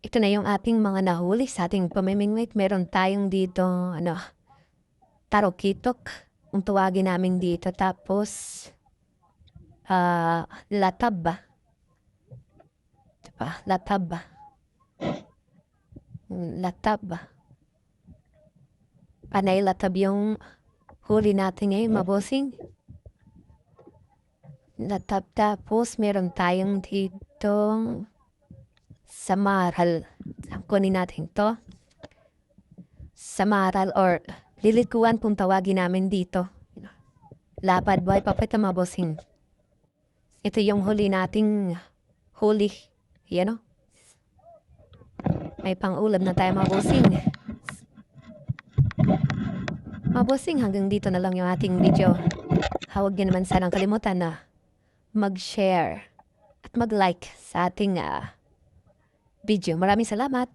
Ito na yung ating mga nahuli sa ating pamimingwit. Meron tayong dito, tarokitok, kung tuwagin namin dito. Tapos, latab ba? Diba? Latab ba? Latab ba? Panay latab yung huli natin ngayon, mabosing. Latab, tapos meron tayong dito samaral. Kunin natin to. Samaral or lilikuan kung tawagin namin dito. Lapad boy, papita mabosing. Ito yung huli nating huli. Yan o. May pang-ulam na tayo mabosing. Mabosing, hanggang dito na lang yung ating video. Huwag niyo naman sanang kalimutan na mag-share at mag-like sa ating video. Maraming salamat!